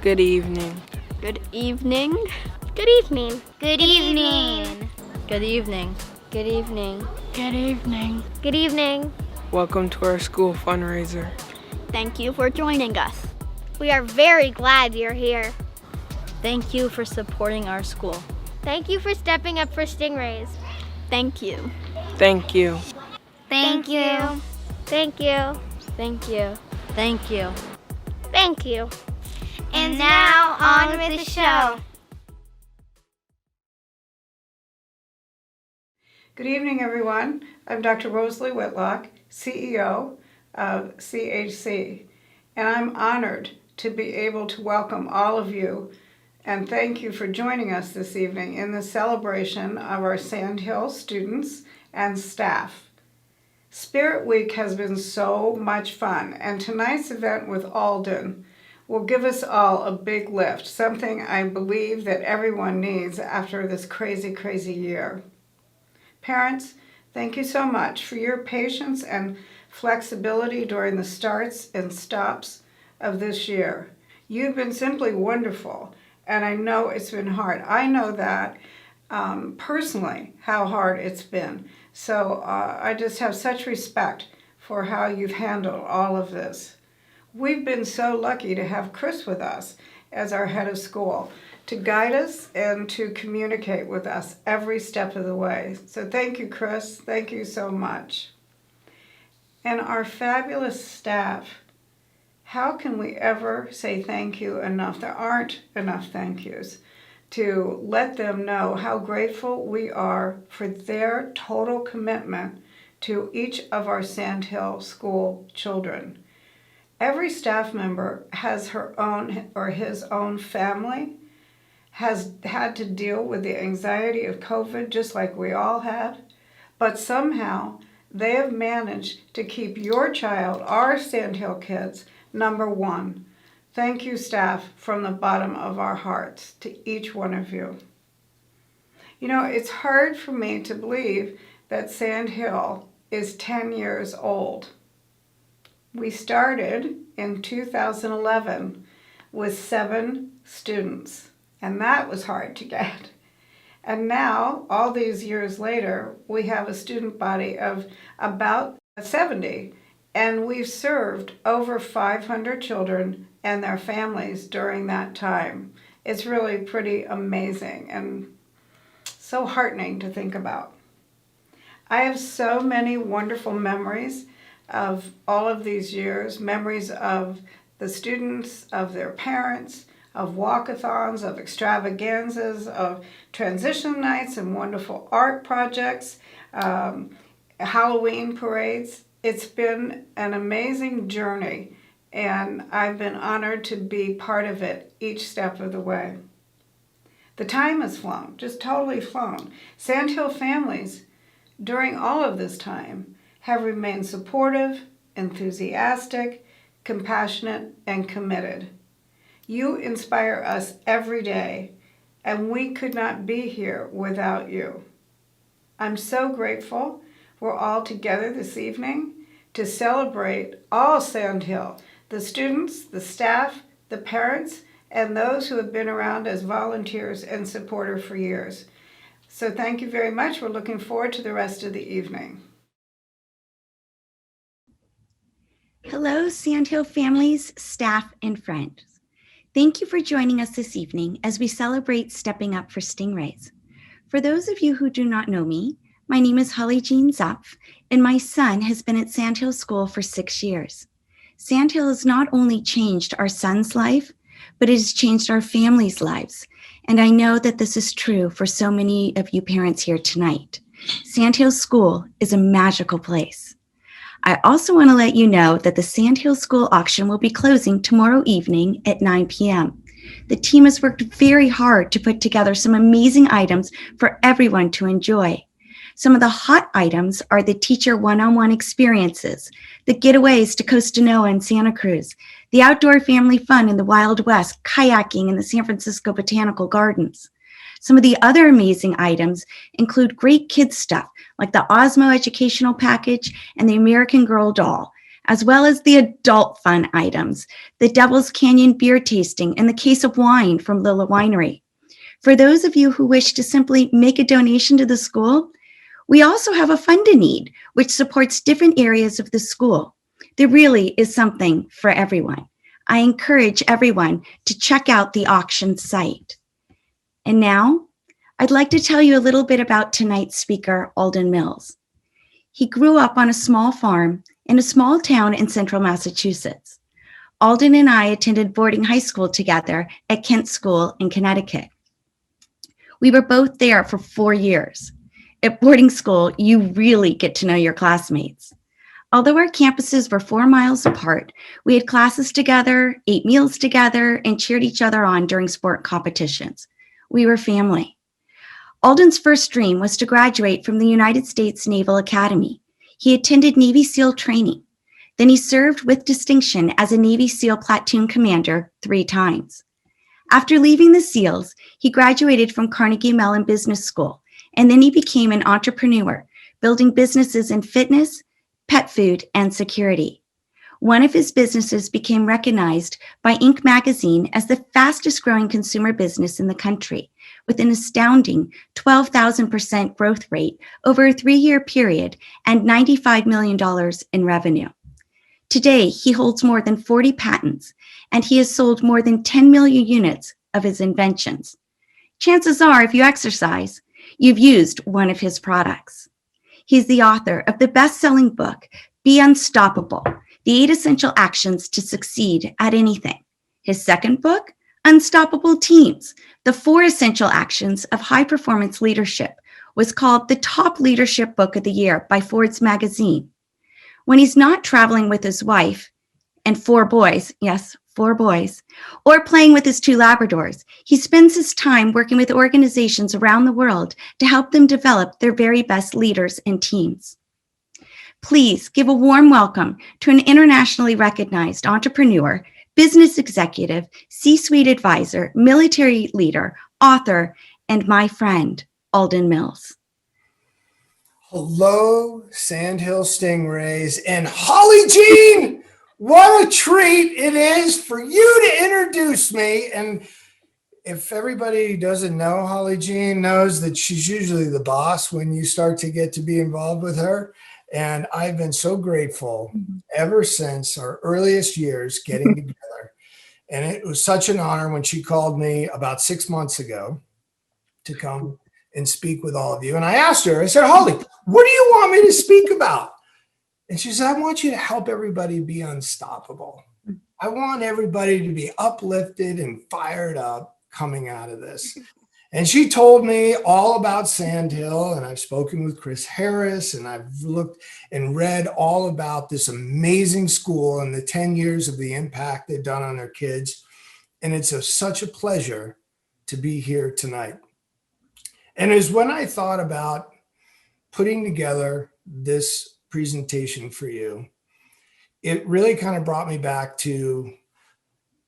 Good evening. Good evening. Good evening. Good evening. Good evening. Good evening. Good evening. Good evening. Welcome to our school fundraiser. Thank you for joining us. We are very glad you're here. Thank you for supporting our school. Thank you for stepping up for Stingrays. Thank you. Thank you. Thank you. Thank you. Thank you. Thank you. Thank you. And now on with the show. Good evening, everyone. I'm Dr. Rosalie Whitlock, CEO of CHC, and I'm honored to be able to welcome all of you and thank you for joining us this evening in the celebration of our Sandhill students and staff. Spirit Week has been so much fun, and tonight's event with Alden will give us all a big lift, something I believe that everyone needs after this crazy, crazy year. Parents, thank you so much for your patience and flexibility during the starts and stops of this year. You've been simply wonderful, and I know it's been hard. I know that personally, how hard it's been. So I just have such respect for how you've handled all of this. We've been so lucky to have Chris with us as our head of school to guide us and to communicate with us every step of the way. So thank you, Chris. Thank you so much. And our fabulous staff, how can we ever say thank you enough? There aren't enough thank yous to let them know how grateful we are for their total commitment to each of our Sandhill School children. Every staff member has her own or his own family, has had to deal with the anxiety of COVID just like we all had, but somehow they have managed to keep your child, our Sandhill kids, number one. Thank you, staff, from the bottom of our hearts to each one of you. You know, it's hard for me to believe that Sandhill is 10 years old. We started in 2011 with 7 students, and that was hard to get. And now, all these years later, we have a student body of about 70, and we've served over 500 children and their families during that time. It's really pretty amazing and so heartening to think about. I have so many wonderful memories of all of these years, memories of the students, of their parents, of walkathons, of extravaganzas, of transition nights and wonderful art projects, Halloween parades. It's been an amazing journey, and I've been honored to be part of it each step of the way. The time has flown, just totally flown. Sandhill families, during all of this time, have remained supportive, enthusiastic, compassionate, and committed. You inspire us every day, and we could not be here without you. I'm so grateful we're all together this evening to celebrate all Sandhill, the students, the staff, the parents, and those who have been around as volunteers and supporters for years. So thank you very much. We're looking forward to the rest of the evening. Hello, Sandhill families, staff, and friends. Thank you for joining us this evening as we celebrate Stepping Up for Stingrays. For those of you who do not know me, my name is Holly Jean Zupf, and my son has been at Sandhill School for 6 years. Sandhill has not only changed our son's life, but it has changed our family's lives. And I know that this is true for so many of you parents here tonight. Sandhill School is a magical place. I also want to let you know that the Sandhill School auction will be closing tomorrow evening at 9 p.m. The team has worked very hard to put together some amazing items for everyone to enjoy. Some of the hot items are the teacher one-on-one experiences, the getaways to Costa Noa and Santa Cruz, the outdoor family fun in the Wild West, kayaking in the San Francisco Botanical Gardens. Some of the other amazing items include great kids stuff like the Osmo educational package and the American Girl doll, as well as the adult fun items, the Devil's Canyon beer tasting and the case of wine from Lilla Winery. For those of you who wish to simply make a donation to the school, we also have a fund a need, which supports different areas of the school. There really is something for everyone. I encourage everyone to check out the auction site. And now, I'd like to tell you a little bit about tonight's speaker, Alden Mills. He grew up on a small farm in a small town in central Massachusetts. Alden and I attended boarding high school together at Kent School in Connecticut. We were both there for 4 years. At boarding school, you really get to know your classmates. Although our campuses were 4 miles apart, we had classes together, ate meals together, and cheered each other on during sport competitions. We were family. Alden's first dream was to graduate from the United States Naval Academy. He attended Navy SEAL training. Then he served with distinction as a Navy SEAL platoon commander 3 times. After leaving the SEALs, he graduated from Carnegie Mellon Business School, and then he became an entrepreneur, building businesses in fitness, pet food, and security. One of his businesses became recognized by Inc. magazine as the fastest growing consumer business in the country, with an astounding 12,000% growth rate over a 3-year period and $95 million in revenue. Today, he holds more than 40 patents, and he has sold more than 10 million units of his inventions. Chances are, if you exercise, you've used one of his products. He's the author of the best-selling book, Be Unstoppable: The 8 Essential Actions to Succeed at Anything. His second book, Unstoppable Teams: The 4 Essential Actions of High-Performance Leadership, was called the top leadership book of the year by Forbes magazine. When he's not traveling with his wife and 4 boys, yes, 4 boys, or playing with his 2 Labradors, he spends his time working with organizations around the world to help them develop their very best leaders and teams. Please give a warm welcome to an internationally recognized entrepreneur, business executive, C-suite advisor, military leader, author, and my friend, Alden Mills. Hello, Sandhill Stingrays, and Holly Jean. What a treat it is for you to introduce me. And if everybody doesn't know, Holly Jean knows that she's usually the boss when you start to get to be involved with her. And I've been so grateful ever since our earliest years getting together. And it was such an honor when she called me about 6 months ago to come and speak with all of you. And I asked her, I said, Holly, what do you want me to speak about? And she said, I want you to help everybody be unstoppable. I want everybody to be uplifted and fired up coming out of this. And she told me all about Sandhill, and I've spoken with Chris Harris, and I've looked and read all about this amazing school and the 10 years of the impact they've done on their kids. And it's such a pleasure to be here tonight. And it was when I thought about putting together this presentation for you, it really kind of brought me back to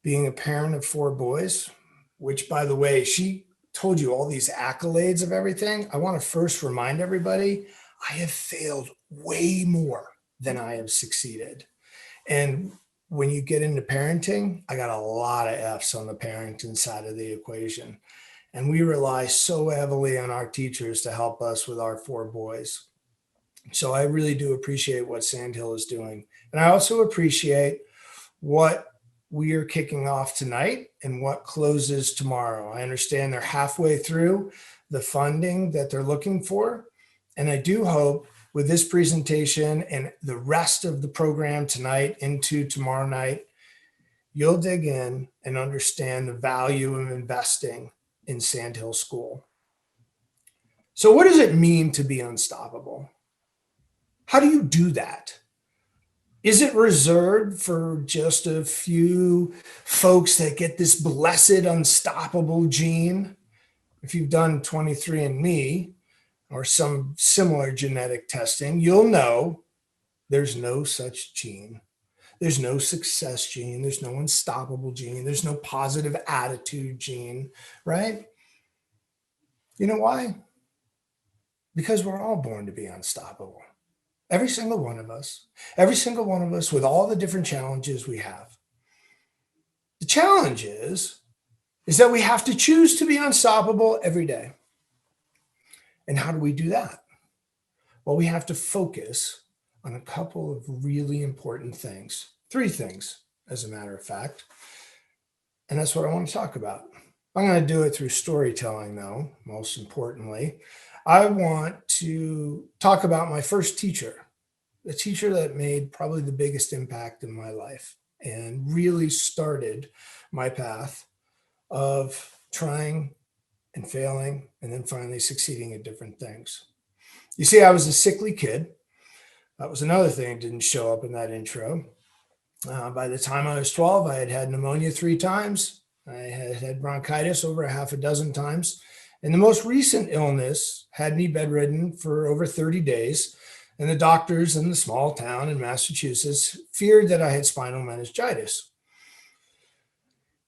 being a parent of 4 boys, which, by the way, she told you all these accolades of everything. I want to first remind everybody, I have failed way more than I have succeeded. And when you get into parenting, I got a lot of F's on the parenting side of the equation. And we rely so heavily on our teachers to help us with our 4 boys. So I really do appreciate what Sandhill is doing. And I also appreciate what we are kicking off tonight and what closes tomorrow. I understand they're halfway through the funding that they're looking for. And I do hope with this presentation and the rest of the program tonight into tomorrow night, you'll dig in and understand the value of investing in Sandhill School. So what does it mean to be unstoppable? How do you do that? Is it reserved for just a few folks that get this blessed unstoppable gene? If you've done 23andMe or some similar genetic testing, you'll know there's no such gene. There's no success gene. There's no unstoppable gene. There's no positive attitude gene, right? You know why? Because we're all born to be unstoppable. every single one of us, with all the different challenges we have. The challenge is that we have to choose to be unstoppable every day. And how do we do that? Well, we have to focus on a couple of really important things, 3 things, as a matter of fact. And that's what I want to talk about. I'm going to do it through storytelling, though, most importantly. I want to talk about my first teacher, the teacher that made probably the biggest impact in my life and really started my path of trying and failing and then finally succeeding at different things. You see, I was a sickly kid. That was another thing that didn't show up in that intro. By the time I was 12, I had had pneumonia 3 times. I had had bronchitis over a half a dozen times. And the most recent illness had me bedridden for over 30 days. And the doctors in the small town in Massachusetts feared that I had spinal meningitis.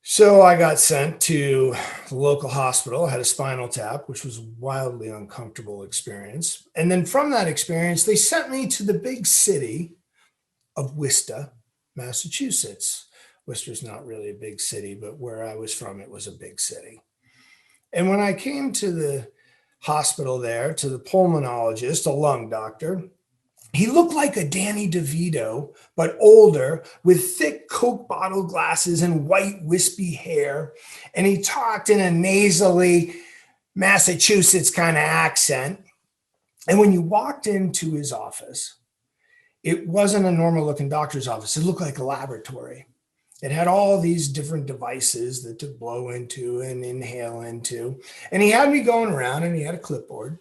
So I got sent to the local hospital, had a spinal tap, which was a wildly uncomfortable experience. And then from that experience, they sent me to the big city of Worcester, Massachusetts. Worcester's not really a big city, but where I was from, it was a big city. And when I came to the hospital there, to the pulmonologist, a lung doctor, he looked like a Danny DeVito, but older, with thick Coke bottle glasses and white wispy hair. And he talked in a nasally Massachusetts kind of accent. And when you walked into his office, it wasn't a normal looking doctor's office. It looked like a laboratory. It had all these different devices that to blow into and inhale into. And he had me going around and he had a clipboard.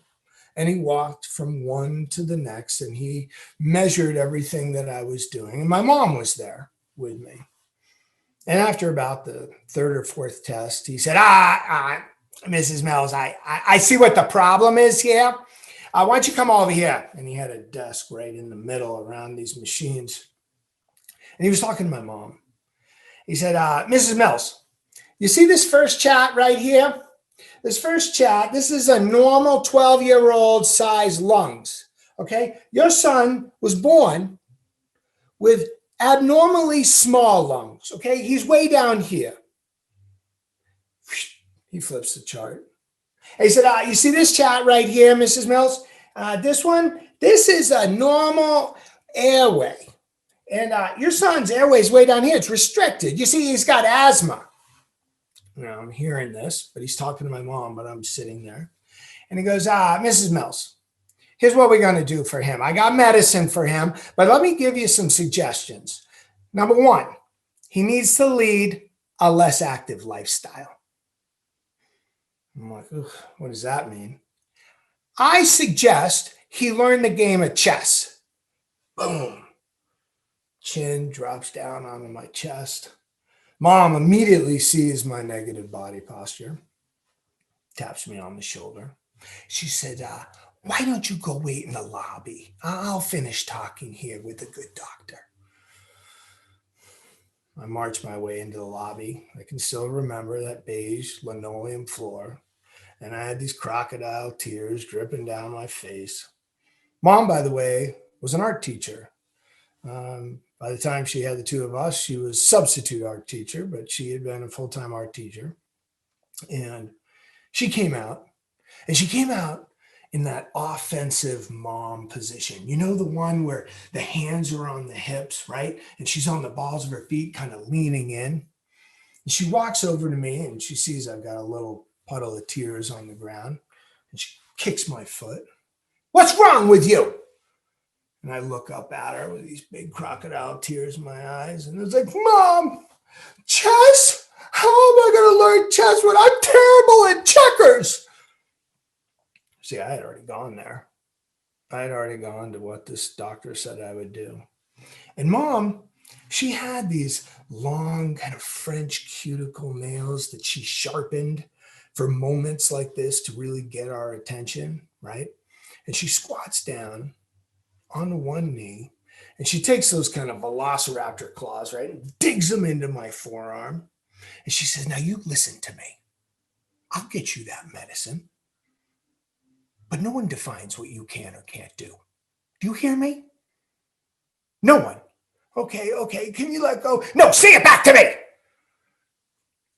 And he walked from one to the next and he measured everything that I was doing. And my mom was there with me. And after about the 3rd or 4th test, he said, Mrs. Mills, I see what the problem is here. Why don't you come over here? And he had a desk right in the middle around these machines. And he was talking to my mom. He said, Mrs. Mills, you see this first chart right here? This first chart, this is a normal 12-year-old size lungs, okay? Your son was born with abnormally small lungs, okay? He's way down here. He flips the chart. He said, you see this chart right here, Mrs. Mills? This is a normal airway. And your son's airway is way down here. It's restricted. You see, he's got asthma. Now, I'm hearing this, but he's talking to my mom, but I'm sitting there. And he goes, Mrs. Mills, here's what we're going to do for him. I got medicine for him, but let me give you some suggestions. Number 1, he needs to lead a less active lifestyle. I'm like, what does that mean? I suggest he learn the game of chess. Boom. Chin drops down onto my chest. Mom immediately sees my negative body posture, taps me on the shoulder. She said, why don't you go wait in the lobby? I'll finish talking here with the good doctor. I marched my way into the lobby. I can still remember that beige linoleum floor. And I had these crocodile tears dripping down my face. Mom, by the way, was an art teacher. By the time she had the 2 of us, she was substitute art teacher, but she had been a full-time art teacher. And she came out in that offensive mom position. You know, the one where the hands are on the hips, right? And she's on the balls of her feet, kind of leaning in. And she walks over to me and she sees I've got a little puddle of tears on the ground. And she kicks my foot. What's wrong with you? And I look up at her with these big crocodile tears in my eyes. And it's like, Mom, chess? How am I going to learn chess when I'm terrible at checkers? See, I had already gone there. I had already gone to what this doctor said I would do. And Mom, she had these long kind of French cuticle nails that she sharpened for moments like this to really get our attention, right? And she squats down on one knee, and she takes those kind of velociraptor claws, right, and digs them into my forearm. And she says, now you listen to me. I'll get you that medicine. But no one defines what you can or can't do. Do you hear me? No one. Okay. Can you let go? No, say it back to me.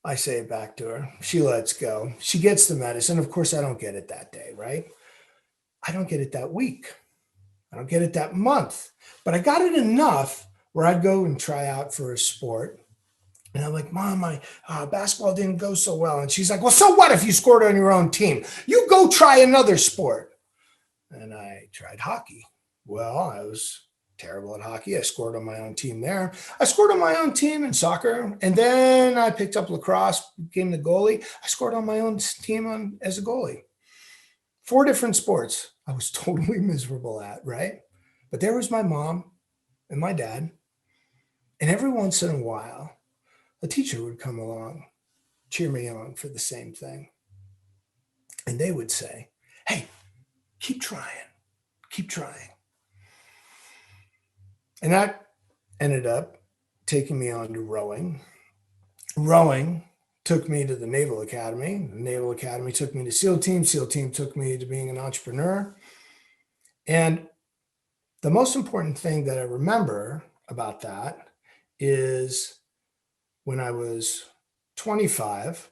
I say it back to her. She lets go. She gets the medicine. Of course, I don't get it that day, right? I don't get it that week. I don't get it that month. But I got it enough where I'd go and try out for a sport. And I'm like, Mom, my basketball didn't go so well. And she's like, well, so what if you scored on your own team? You go try another sport. And I tried hockey. Well, I was terrible at hockey. I scored on my own team there. I scored on my own team in soccer. And then I picked up lacrosse, became the goalie. I scored on my own team as a goalie. 4 different sports I was totally miserable at, right? But there was my mom and my dad. And every once in a while, a teacher would come along, cheer me on for the same thing. And they would say, hey, keep trying. And that ended up taking me on to rowing. Rowing took me to the Naval Academy. The Naval Academy took me to SEAL Team. SEAL Team took me to being an entrepreneur. And the most important thing that I remember about that is when I was 25,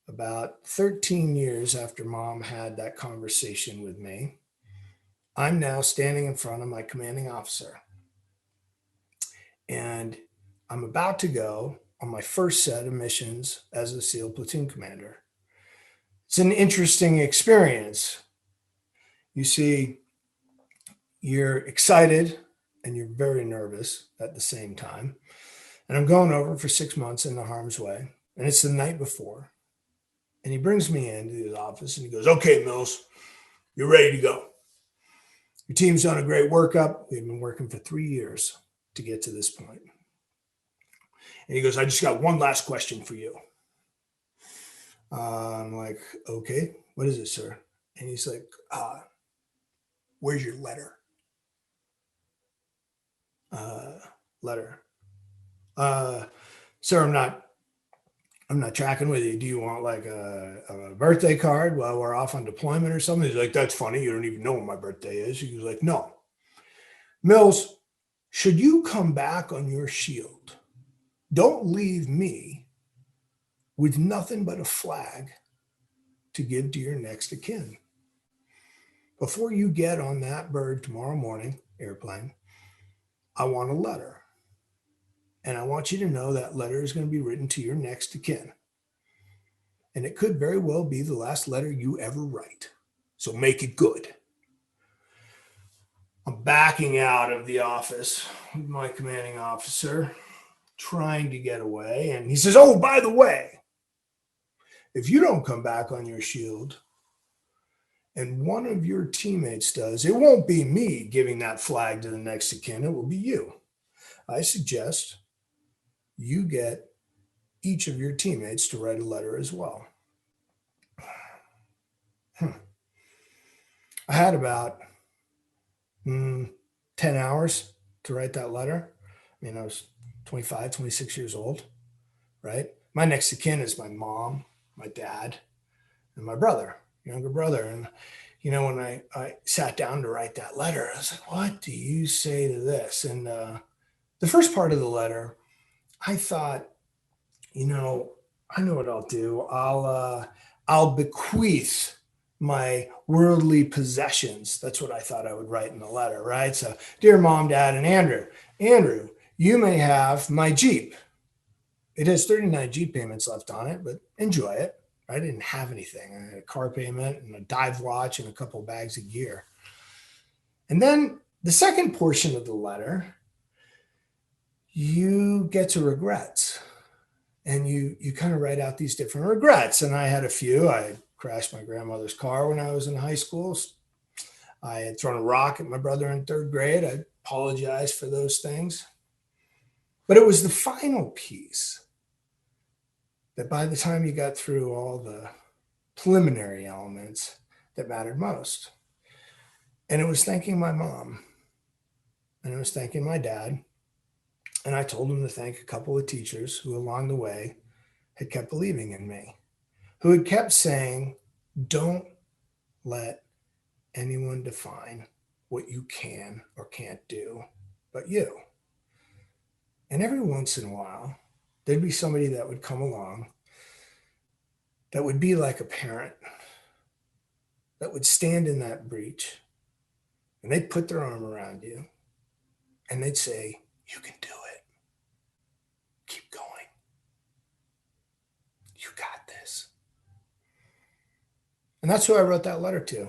about 13 years after Mom had that conversation with me, I'm now standing in front of my commanding officer. And I'm about to go on my first set of missions as a SEAL platoon commander. It's an interesting experience. You see, you're excited and you're very nervous at the same time. And I'm going over for 6 months in the harm's way. And it's the night before. And he brings me into his office and he goes, okay, Mills, you're ready to go. Your team's done a great workup. We've been working for 3 years to get to this point. And he goes, I just got one last question for you. I'm like, okay, what is it, sir? And he's like, where's your letter? Letter. Sir, I'm not tracking with you. Do you want like a birthday card while we're off on deployment or something? He's like, that's funny. You don't even know when my birthday is. He was like, no. Mills, should you come back on your shield, don't leave me with nothing but a flag to give to your next of kin. Before you get on that bird tomorrow morning, airplane, I want a letter. And I want you to know that letter is going to be written to your next of kin. And it could very well be the last letter you ever write. So make it good. I'm backing out of the office with my commanding officer, trying to get away. And he says, oh, by the way, if you don't come back on your shield and one of your teammates does, it won't be me giving that flag to the next of kin. It will be you. I suggest you get each of your teammates to write a letter as well. I had about 10 hours to write that letter. I mean, I was 25, 26 years old, right? My next of kin is my mom, my dad, and my brother, younger brother. And, you know, when I sat down to write that letter, I was like, what do you say to this? And the first part of the letter, I thought, you know, I know what I'll do. I'll bequeath my worldly possessions. That's what I thought I would write in the letter, right? So, dear Mom, Dad, and Andrew, you may have my Jeep. It has 39 Jeep payments left on it, but enjoy it. I didn't have anything. I had a car payment and a dive watch and a couple of bags of gear. And then the second portion of the letter, you get to regrets. And you kind of write out these different regrets. And I had a few. I crashed my grandmother's car when I was in high school. I had thrown a rock at my brother in 3rd grade. I apologize for those things. But it was the final piece that by the time you got through all the preliminary elements that mattered most. And it was thanking my mom. And it was thanking my dad. And I told him to thank a couple of teachers who along the way had kept believing in me, who had kept saying, don't let anyone define what you can or can't do, but you. And every once in a while, there'd be somebody that would come along that would be like a parent, that would stand in that breach, and they'd put their arm around you and they'd say, you can do it. Keep going. You got this. And that's who I wrote that letter to.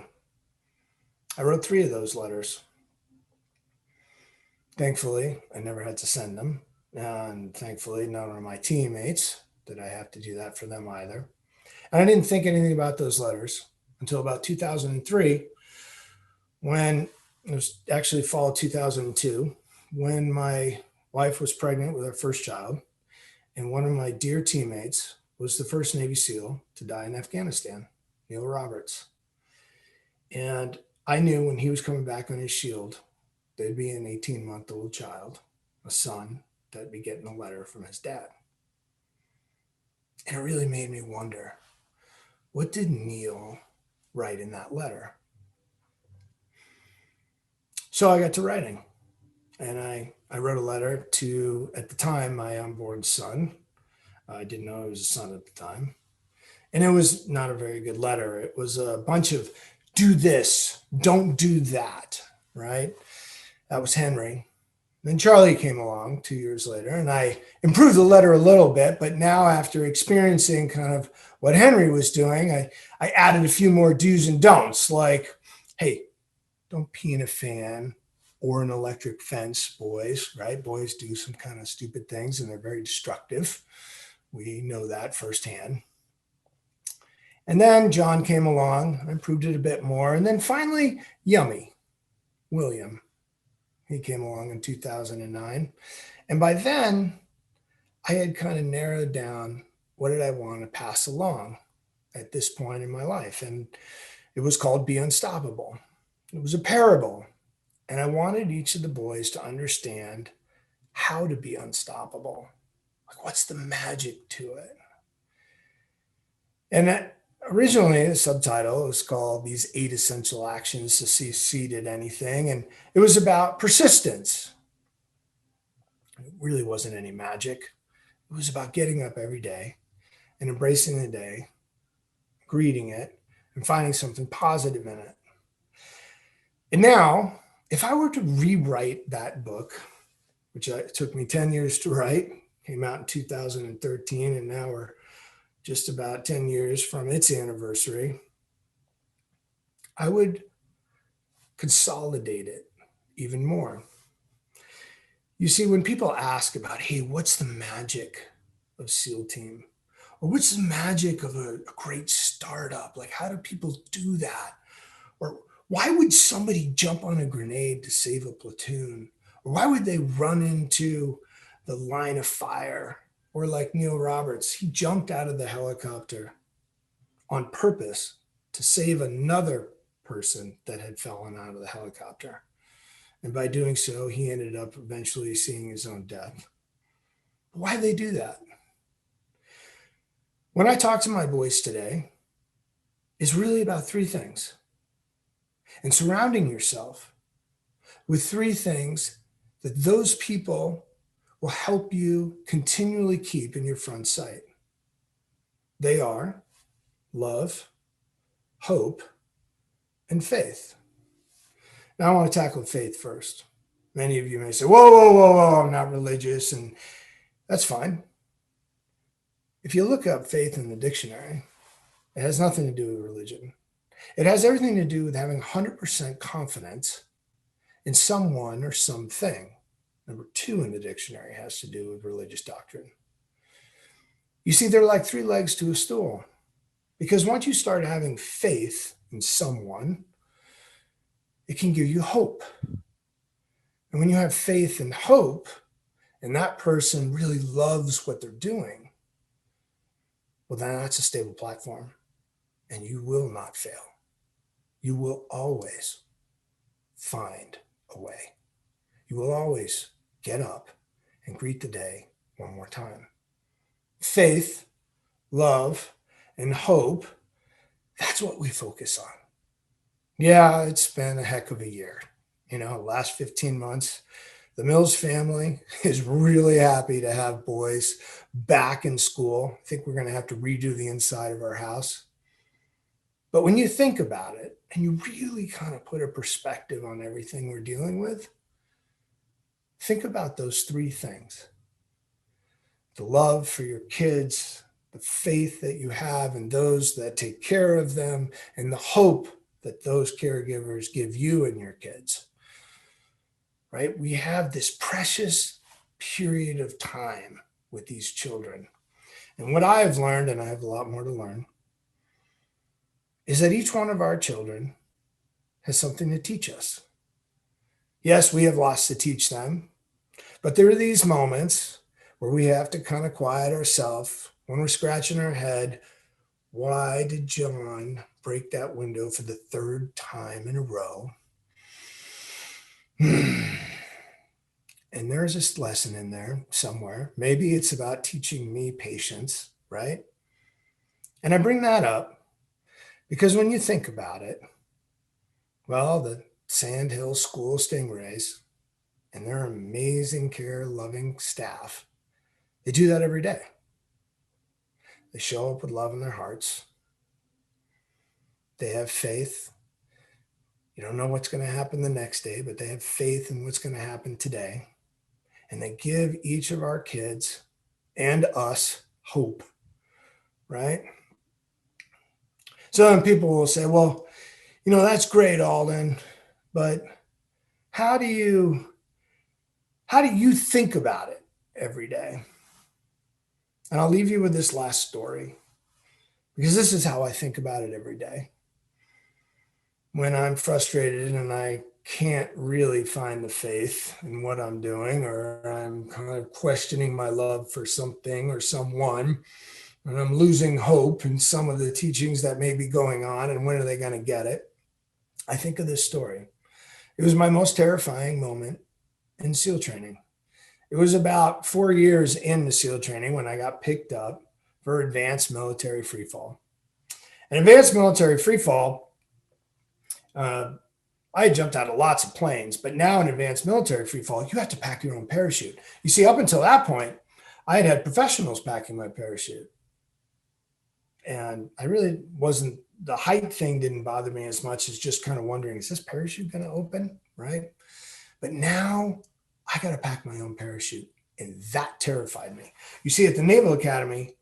I wrote 3 of those letters. Thankfully, I never had to send them. And thankfully, none of my teammates did I have to do that for them either. And I didn't think anything about those letters until about 2003, when it was actually fall of 2002, when my wife was pregnant with our first child. And one of my dear teammates was the first Navy SEAL to die in Afghanistan, Neil Roberts. And I knew when he was coming back on his shield, there'd be an 18-month-old child, a son, that'd be getting a letter from his dad. And it really made me wonder, what did Neil write in that letter? So I got to writing, and I wrote a letter to, at the time, my unborn son. I didn't know he was a son at the time. And it was not a very good letter. It was a bunch of do this, don't do that, right? That was Henry. Then Charlie came along 2 years later, and I improved the letter a little bit, but now after experiencing kind of what Henry was doing, I added a few more do's and don'ts, like, hey, don't pee in a fan or an electric fence, boys, right? Boys do some kind of stupid things, and they're very destructive. We know that firsthand. And then John came along, I improved it a bit more. And then finally, Yummy, William. He came along in 2009. And by then, I had kind of narrowed down what did I want to pass along at this point in my life. And it was called Be Unstoppable. It was a parable. And I wanted each of the boys to understand how to be unstoppable. Like, what's the magic to it? And originally, the subtitle was called These 8 Essential Actions to Succeed at Anything. And it was about persistence. It really wasn't any magic. It was about getting up every day and embracing the day, greeting it, and finding something positive in it. And now, if I were to rewrite that book, which it took me 10 years to write, came out in 2013, and now we're just about 10 years from its anniversary, I would consolidate it even more. You see, when people ask about, hey, what's the magic of SEAL Team? Or what's the magic of a great startup? Like, how do people do that? Or why would somebody jump on a grenade to save a platoon? Or why would they run into the line of fire? Or like Neil Roberts, he jumped out of the helicopter on purpose to save another person that had fallen out of the helicopter. And by doing so, he ended up eventually seeing his own death. Why did they do that? When I talk to my boys today, it's really about 3 things. And surrounding yourself with 3 things that those people will help you continually keep in your front sight. They are love, hope, and faith. Now I want to tackle faith first. Many of you may say, whoa, I'm not religious, and that's fine. If you look up faith in the dictionary, it has nothing to do with religion. It has everything to do with having 100% confidence in someone or something. Number 2 in the dictionary has to do with religious doctrine. You see, there are like 3 legs to a stool. Because once you start having faith in someone, it can give you hope. And when you have faith and hope, and that person really loves what they're doing, well, then that's a stable platform. And you will not fail. You will always find a way. You will always get up and greet the day one more time. Faith, love, and hope, that's what we focus on. Yeah, it's been a heck of a year. Last 15 months, The Mills family is really happy to have boys back in school. I think we're going to have to redo the inside of our house. But when you think about it and you really kind of put a perspective on everything we're dealing with, think about those three things: the love for your kids, the faith that you have in those that take care of them, and the hope that those caregivers give you and your kids. Right? We have this precious period of time with these children. And what I have learned, and I have a lot more to learn, is that each one of our children has something to teach us. Yes, we have lots to teach them, but there are these moments where we have to kind of quiet ourselves when we're scratching our head. Why did John break that window for the third time in a row? And there's a lesson in there somewhere. Maybe it's about teaching me patience, right? And I bring that up because when you think about it, well, the Sand Hill School Stingrays and their amazing care, loving staff, they do that every day. They show up with love in their hearts. They have faith. You don't know what's going to happen the next day, but they have faith in what's going to happen today. And they give each of our kids and us hope, right? Some people will say, well, that's great, Alden, but how do you think about it every day? And I'll leave you with this last story, because this is how I think about it every day. When I'm frustrated and I can't really find the faith in what I'm doing, or I'm kind of questioning my love for something or someone, and I'm losing hope in some of the teachings that may be going on, and when are they going to get it? I think of this story. It was my most terrifying moment in SEAL training. It was about 4 years into SEAL training when I got picked up for advanced military freefall. And advanced military freefall, I had jumped out of lots of planes, but now in advanced military freefall, you have to pack your own parachute. You see, up until that point, I had professionals packing my parachute. And I really wasn't, the height thing didn't bother me as much as just kind of wondering, is this parachute going to open, right? But now I got to pack my own parachute, and that terrified me. You see, at the Naval Academy,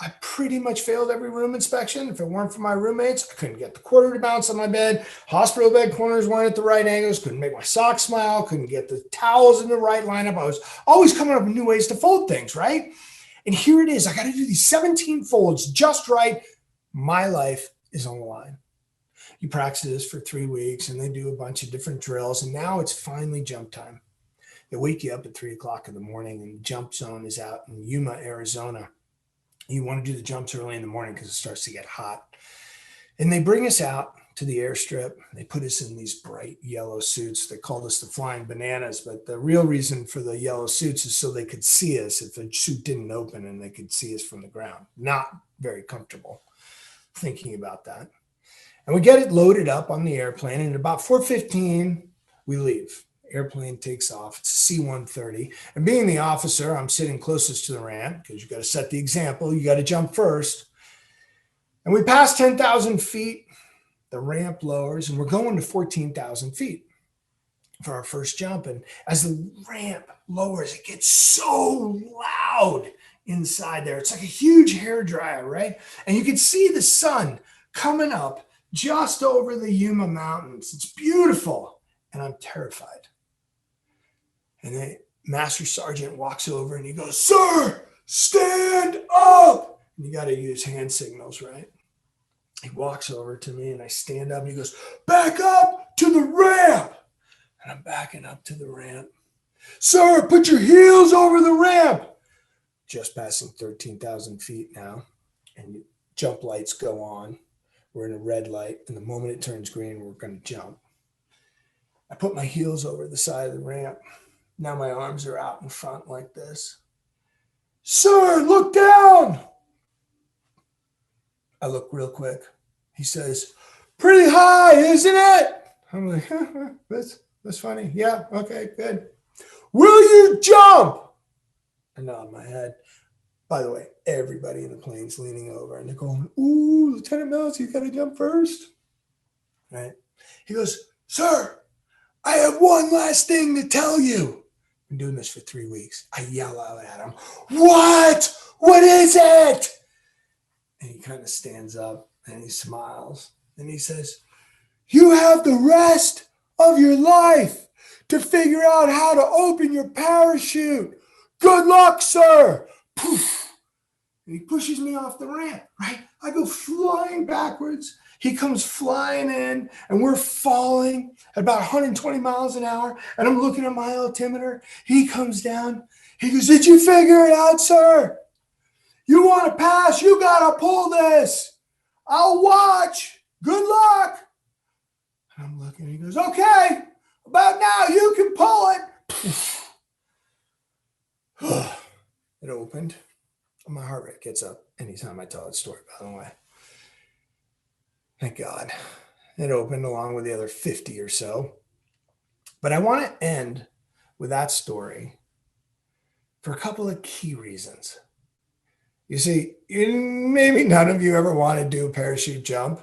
I pretty much failed every room inspection. If it weren't for my roommates, I couldn't get the quarter to bounce on my bed. Hospital bed corners weren't at the right angles. Couldn't make my socks smile. Couldn't get the towels in the right lineup. I was always coming up with new ways to fold things, right? And here it is. I got to do these 17 folds just right. My life is on the line. You practice this for 3 weeks, and they do a bunch of different drills. And now it's finally jump time. They wake you up at 3 o'clock in the morning, and the jump zone is out in Yuma, Arizona. You want to do the jumps early in the morning because it starts to get hot. And they bring us out to the airstrip. They put us in these bright yellow suits. They called us the Flying Bananas, but the real reason for the yellow suits is so they could see us if the suit didn't open and they could see us from the ground. Not very comfortable thinking about that. And we get it loaded up on the airplane, and at about 4:15, we leave. Airplane takes off. It's a C-130. And being the officer, I'm sitting closest to the ramp because you got to set the example. You got to jump first. And we pass 10,000 feet. The ramp lowers, and we're going to 14,000 feet for our first jump. And as the ramp lowers, it gets so loud inside there. It's like a huge hairdryer, right? And you can see the sun coming up just over the Yuma Mountains. It's beautiful. And I'm terrified. And the master sergeant walks over and he goes, "Sir, stand up." And you got to use hand signals, right? He walks over to me and I stand up and he goes, "Back up to the ramp." And I'm backing up to the ramp. "Sir, put your heels over the ramp." Just passing 13,000 feet now. And jump lights go on. We're in a red light. And the moment it turns green, we're going to jump. I put my heels over the side of the ramp. Now my arms are out in front like this. "Sir, look down." I look real quick. He says, "Pretty high, isn't it?" I'm like, That's funny. Yeah. Okay, good. Will you jump? I nod my head. By the way, everybody in the plane's leaning over and they're going, ooh, Lieutenant Mills, you got to jump first. Right? He goes, sir, I have one last thing to tell you. I've been doing this for 3 weeks. I yell out at him, what? What is it? And he kind of stands up and he smiles and he says, you have the rest of your life to figure out how to open your parachute. Good luck, sir. Poof. And he pushes me off the ramp, right? I go flying backwards. He comes flying in and we're falling at about 120 miles an hour. And I'm looking at my altimeter. He comes down. He goes, did you figure it out, sir? You want to pass? You got to pull this. I'll watch. Good luck. And I'm looking. He goes, okay, about now you can pull it. It opened. My heart rate gets up anytime I tell that story, by the way. Thank God. It opened along with the other 50 or so. But I want to end with that story for a couple of key reasons. You see, maybe none of you ever want to do a parachute jump,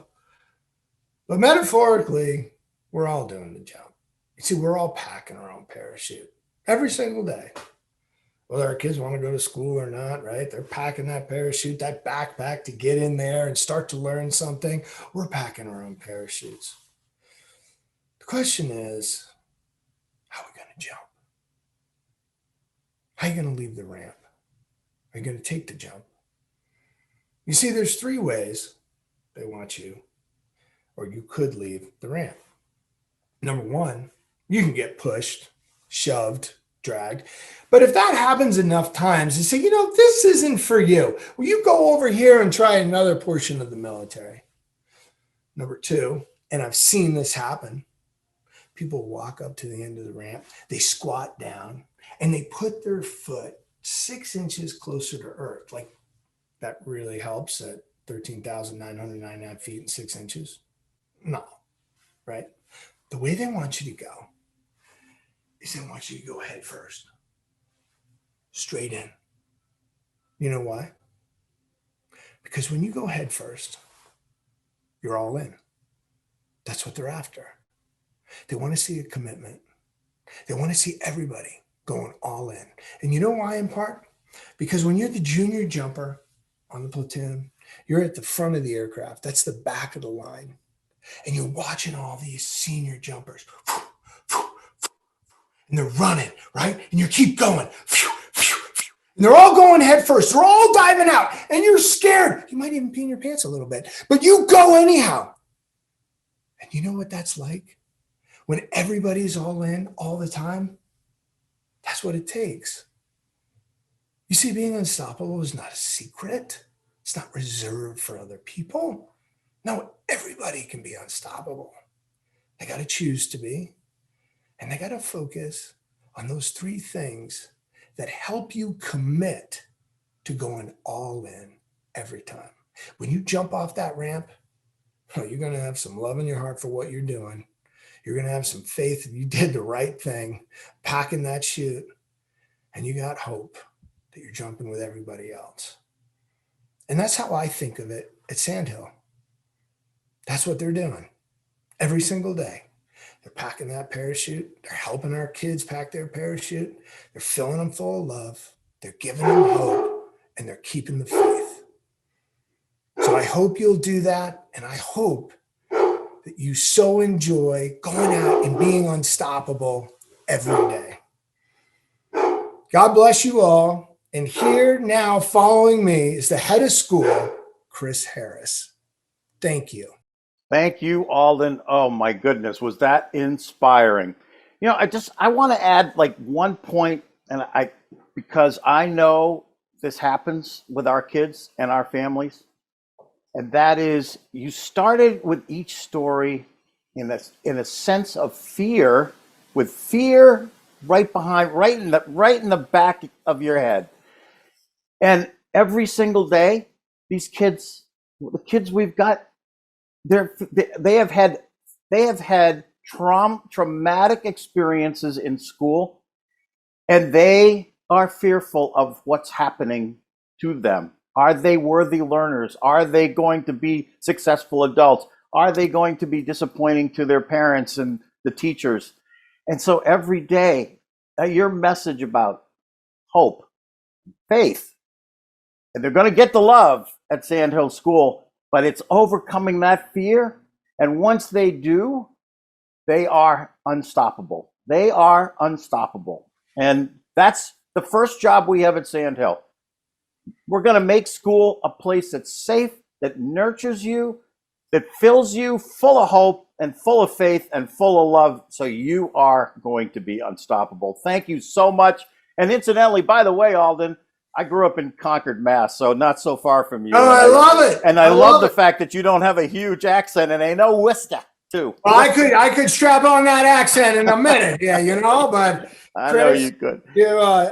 but metaphorically, we're all doing the jump. You see, we're all packing our own parachute every single day. Whether our kids want to go to school or not, right? They're packing that parachute, that backpack to get in there and start to learn something. We're packing our own parachutes. The question is, how are we going to jump? How are you going to leave the ramp? Are you going to take the jump? You see, there's 3 ways they want you, or you could leave the ramp. Number 1, you can get pushed, shoved, dragged. But if that happens enough times, you say, this isn't for you. Well, you go over here and try another portion of the military. Number 2, and I've seen this happen, people walk up to the end of the ramp, they squat down, and they put their foot 6 inches closer to earth. Like, that really helps at 13,999 feet and 6 inches. No, right? The way they want you to go is they want you to go head first, straight in. You know why? Because when you go head first, you're all in. That's what they're after. They want to see a commitment. They want to see everybody going all in. And you know why in part? Because when you're the junior jumper on the platoon, you're at the front of the aircraft. That's the back of the line. And you're watching all these senior jumpers. And they're running, right? And you keep going. And they're all going head first. They're all diving out. And you're scared. You might even pee in your pants a little bit. But you go anyhow. And you know what that's like? When everybody's all in all the time, that's what it takes. You see, being unstoppable is not a secret. It's not reserved for other people. No, everybody can be unstoppable. They got to choose to be. And they got to focus on those 3 things that help you commit to going all in every time. When you jump off that ramp, you're going to have some love in your heart for what you're doing. You're going to have some faith that you did the right thing, packing that chute, and you got hope that you're jumping with everybody else. And that's how I think of it at Sandhill. That's what they're doing every single day. They're packing that parachute. They're helping our kids pack their parachute. They're filling them full of love. They're giving them hope, and they're keeping the faith. So I hope you'll do that, and I hope that you so enjoy going out and being unstoppable every day. God bless you all. And here now following me is the head of school, Chris Harris. Thank you. Thank you, Alden. Oh my goodness, was that inspiring? I want to add like one point, because I know this happens with our kids and our families, and that is, you started with each story in a sense of fear, with fear right behind, right in the back of your head. And every single day, the kids we've got, they have had traumatic experiences in school, and they are fearful of what's happening to them. Are they worthy learners? Are they going to be successful adults? Are they going to be disappointing to their parents and the teachers? And so every day, your message about hope, faith, and they're going to get the love at Sandhill School, but it's overcoming that fear. And once they do, they are unstoppable. They are unstoppable. And that's the first job we have at Sandhill. We're going to make school a place that's safe, that nurtures you, that fills you full of hope and full of faith and full of love. So you are going to be unstoppable. Thank you so much. And incidentally, by the way, Alden, I grew up in Concord, Mass., so not so far from you. Oh, I love it. And I love the fact that you don't have a huge accent and ain't no Worcester, too. Well, I could strap on that accent in a minute. Yeah, you know, but I know you could.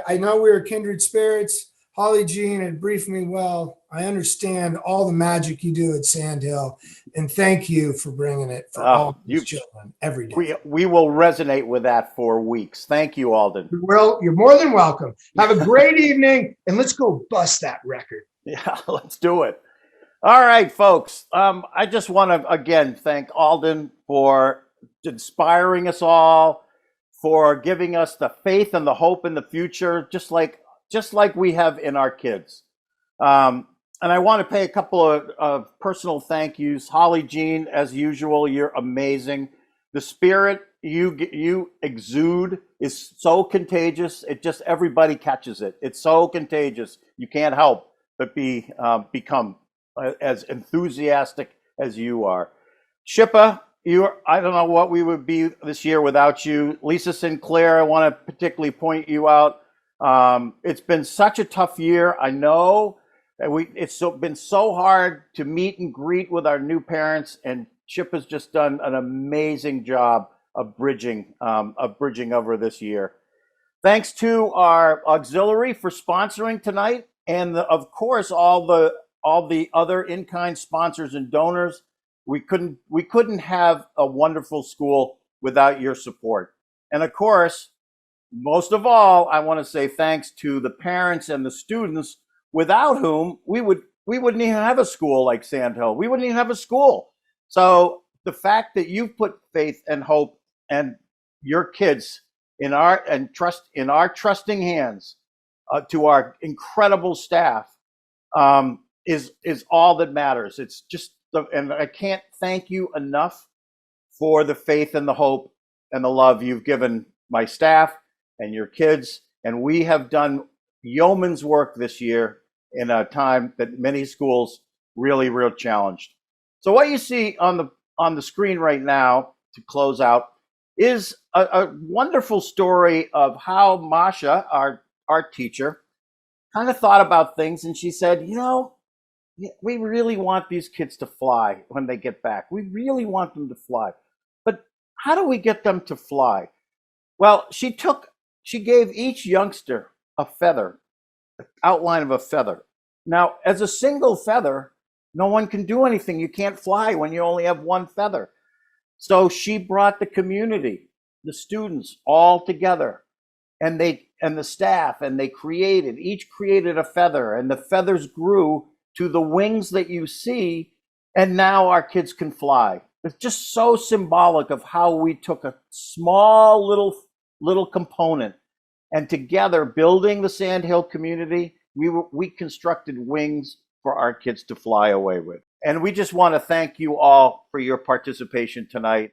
I know we're kindred spirits. Holly Jean had briefed me well. I understand all the magic you do at Sandhill, and thank you for bringing it for all these children every day. We will resonate with that for weeks. Thank you, Alden. Well, you're more than welcome. Have a great evening, and let's go bust that record. Yeah, let's do it. All right, folks. I just want to, again, thank Alden for inspiring us all, for giving us the faith and the hope in the future, just like we have in our kids. And I want to pay a couple of personal thank yous. Holly Jean, as usual, you're amazing. The spirit you exude is so contagious. It just, everybody catches it. It's so contagious. You can't help but become as enthusiastic as you are. Shippa, I don't know what we would be this year without you. Lisa Sinclair, I want to particularly point you out. It's been such a tough year. I know it's been so hard to meet and greet with our new parents, and Chip has just done an amazing job of bridging over this year. Thanks to our auxiliary for sponsoring tonight, and of course all the other in-kind sponsors and donors. We couldn't have a wonderful school without your support. And of course, most of all, I want to say thanks to the parents and the students, without whom we wouldn't even have a school like Sandhill. We wouldn't even have a school. So the fact that you put faith and hope and your kids in our trusting hands to our incredible staff is all that matters. It's just, and I can't thank you enough for the faith and the hope and the love you've given my staff and your kids. And we have done yeoman's work this year in a time that many schools really challenged. So what you see on the screen right now to close out is a wonderful story of how Masha, our art teacher, kind of thought about things. And she said, we really want these kids to fly when they get back. We really want them to fly. But how do we get them to fly? Well, she gave each youngster a feather, outline of a feather. Now, as a single feather, no one can do anything. You can't fly when you only have one feather. So she brought the community, the students, all together, and the staff, and each created a feather, and the feathers grew to the wings that you see, and now our kids can fly. It's just so symbolic of how we took a small little component, and together, building the Sandhill community, we constructed wings for our kids to fly away with. And we just want to thank you all for your participation tonight.